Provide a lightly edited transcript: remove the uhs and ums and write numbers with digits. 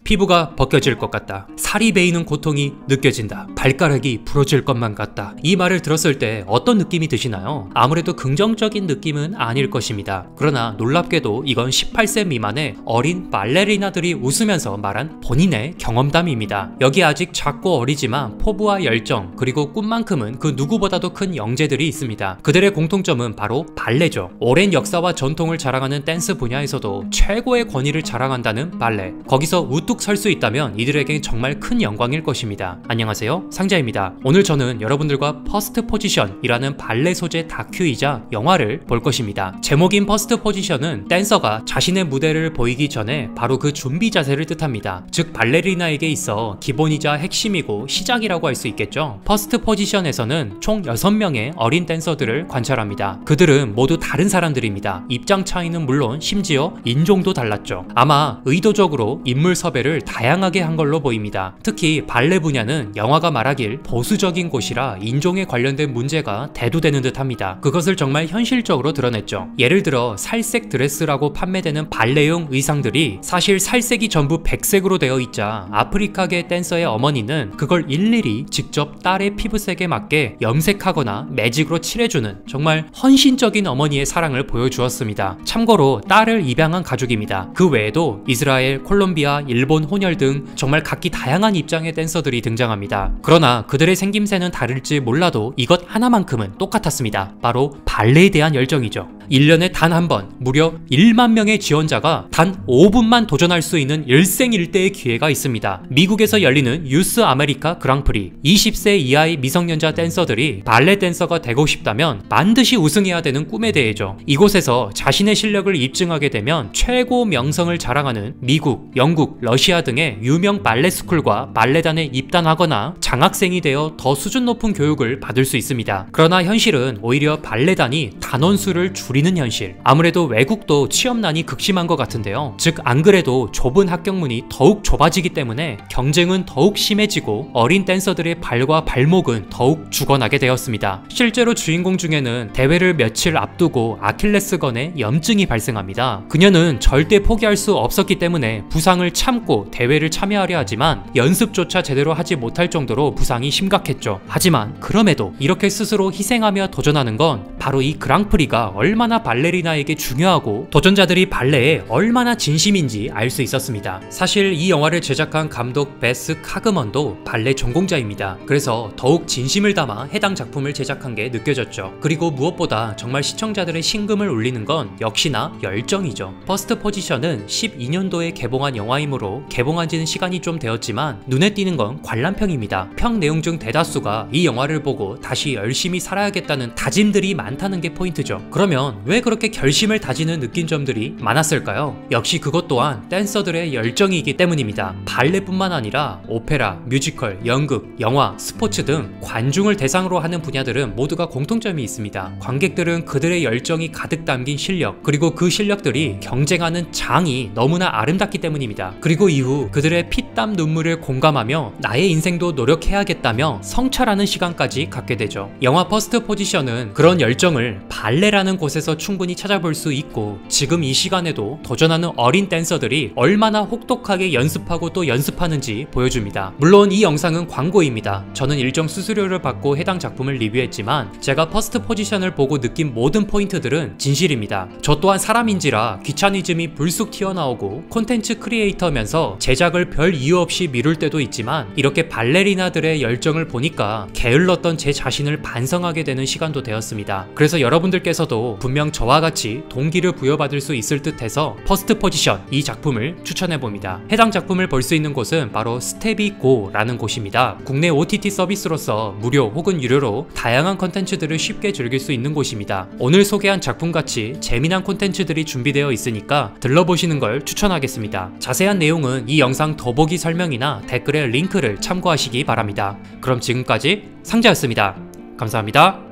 피부가 벗겨질 것 같다. 살이 베이는 고통이 느껴진다. 발가락이 부러질 것만 같다. 이 말을 들었을 때 어떤 느낌이 드시나요? 아무래도 긍정적인 느낌은 아닐 것입니다. 그러나 놀랍게도 이건 18세 미만의 어린 발레리나들이 웃으면서 말한 본인의 경험담입니다. 여기 아직 작고 어리지만 포부와 열정 그리고 꿈만큼은 그 누구보다도 큰 영재들이 있습니다. 그들의 공통점은 바로 발레죠. 오랜 역사와 전통을 자랑하는 댄스 분야에서도 최고의 권위를 자랑한다는 발레. 거기서 우뚝 설 수 있다면 이들에겐 정말 큰 영광일 것입니다. 안녕하세요, 상자입니다. 오늘 저는 여러분들과 퍼스트 포지션이라는 발레 소재 다큐이자 영화를 볼 것입니다. 제목인 퍼스트 포지션은 댄서가 자신의 무대를 보이기 전에 바로 그 준비 자세를 뜻합니다. 즉 발레리나에게 있어 기본이자 핵심이고 시작이라고 할 수 있겠죠. 퍼스트 포지션에서는 총 6명의 어린 댄서들을 관찰합니다. 그들은 모두 다른 사람들입니다. 입장 차이는 물론 심지어 인종도 달랐죠. 아마 의도적으로 인물 섭외를 다양하게 한 걸로 보입니다. 특히 발레 분야는 영화가 말하길 보수적인 곳이라 인종에 관련된 문제가 대두되는 듯 합니다. 그것을 정말 현실적으로 드러냈죠. 예를 들어 살색 드레스라고 판매되는 발레용 의상들이 사실 살색이 전부 백색으로 되어 있자 아프리카계 댄서의 어머니는 그걸 일일이 직접 딸의 피부색에 맞게 염색하거나 매직으로 칠해주는 정말 헌신적인 어머니의 사랑을 보여주었습니다. 참고로 딸을 입양한 가족입니다. 그 외에도 이스라엘, 콜롬비아, 일본, 혼혈 등 정말 각기 다양한 입장의 댄서들이 등장합니다. 그러나 그들의 생김새는 다를지 몰라도 이것 하나만큼은 똑같았습니다. 바로 발레에 대한 열정이죠. 1년에 단 한 번 무려 1만 명의 지원자가 단 5분만 도전할 수 있는 일생일대의 기회가 있습니다. 미국에서 열리는 유스 아메리카 그랑프리. 20세 이하의 미성년자 댄서들이 발레 댄서가 되고 싶다면 반드시 우승해야 되는 꿈의 대회죠. 이곳에서 자신의 실력을 입증하게 되면 최고 명성을 자랑하는 미국, 영국, 러시아 등의 유명 발레 스쿨과 발레단에 입단하거나 장학생이 되어 더 수준 높은 교육을 받을 수 있습니다. 그러나 현실은 오히려 발레단이 단원수를 줄이는 현실. 아무래도 외국도 취업난이 극심한 것 같은데요. 즉 안 그래도 좁은 합격문이 더욱 좁아지기 때문에 경쟁은 더욱 심해지고 어린 댄서들의 발과 발목은 더욱 죽어나게 되었습니다. 실제로 주인공 중에는 대회를 며칠 앞두고 아킬레스건에 염증이 발생합니다. 그녀는 절대 포기할 수 없었기 때문에 부상을 참고 대회를 참여하려 하지만 연습조차 제대로 하지 못할 정도로 부상이 심각했죠. 하지만 그럼에도 이렇게 스스로 희생하며 도전하는 건 바로 이 그랑프리가 얼마나 발레리나에게 중요하고 도전자들이 발레에 얼마나 진심인지 알 수 있었습니다. 사실 이 영화를 제작한 감독 베스 카그먼도 발레 전공자입니다. 그래서 더욱 진심을 담아 해당 작품을 제작한 게 느껴졌죠. 그리고 무엇보다 정말 시청자들의 심금을 울리는 건 역시나 열정이죠. 퍼스트 포지션은 12년도에 개봉한 영화이므로 개봉한 지는 시간이 좀 되었지만 눈에 띄는 건 관람평입니다. 평 내용 중 대다수가 이 영화를 보고 다시 열심히 살아야겠다는 다짐들이 많다는 게 포인트죠. 그러면 왜 그렇게 결심을 다지는 느낀 점들이 많았을까요? 역시 그것 또한 댄서들의 열정이기 때문입니다. 발레뿐만 아니라 오페라, 뮤지컬, 연극, 영화, 스포츠 등 관중을 대상으로 하는 분야들은 모두가 공통점이 있습니다. 관객들은 그들의 열정이 가득 담긴 실력, 그리고 그 실력들이 경쟁하는 장이 너무나 아름답기 때문입니다. 그리고 이후 그들의 피땀 눈물을 공감하며 나의 인생도 노력해야겠다며 성찰하는 시간까지 갖게 되죠. 영화 퍼스트 포지션은 그런 열정을 발레라는 곳에서 충분히 찾아볼 수 있고 지금 이 시간에도 도전하는 어린 댄서들이 얼마나 혹독하게 연습하고 또 연습하는지 보여줍니다. 물론 이 영상은 광고입니다. 저는 일정 수수료를 받고 해당 작품을 리뷰했지만 제가 퍼스트 포지션을 보고 느낀 모든 포인트들은 진실입니다. 저 또한 사람인지라 귀차니즘이 불쑥 튀어나오고 콘텐츠 크리에이터면서 제작을 별 이유 없이 미룰 때도 있지만 이렇게 발레리나들의 열정을 보니까 게을렀던 제 자신을 반성하게 되는 시간도 되었습니다. 그래서 여러분들께서도 분명 저와 같이 동기를 부여받을 수 있을 듯해서 퍼스트 포지션 이 작품을 추천해봅니다. 해당 작품을 볼 수 있는 곳은 바로 스테비고라는 곳입니다. 국내 OTT 서비스로서 무료 혹은 유료로 다양한 콘텐츠들을 쉽게 즐길 수 있는 곳입니다. 오늘 소개한 작품같이 재미난 콘텐츠들이 준비되어 있으니까 들러보시는 걸 추천하겠습니다. 자세한 내용은 이 영상 더보기 설명이나 댓글에 링크를 참고하시기 바랍니다. 그럼 지금까지 상자였습니다. 감사합니다.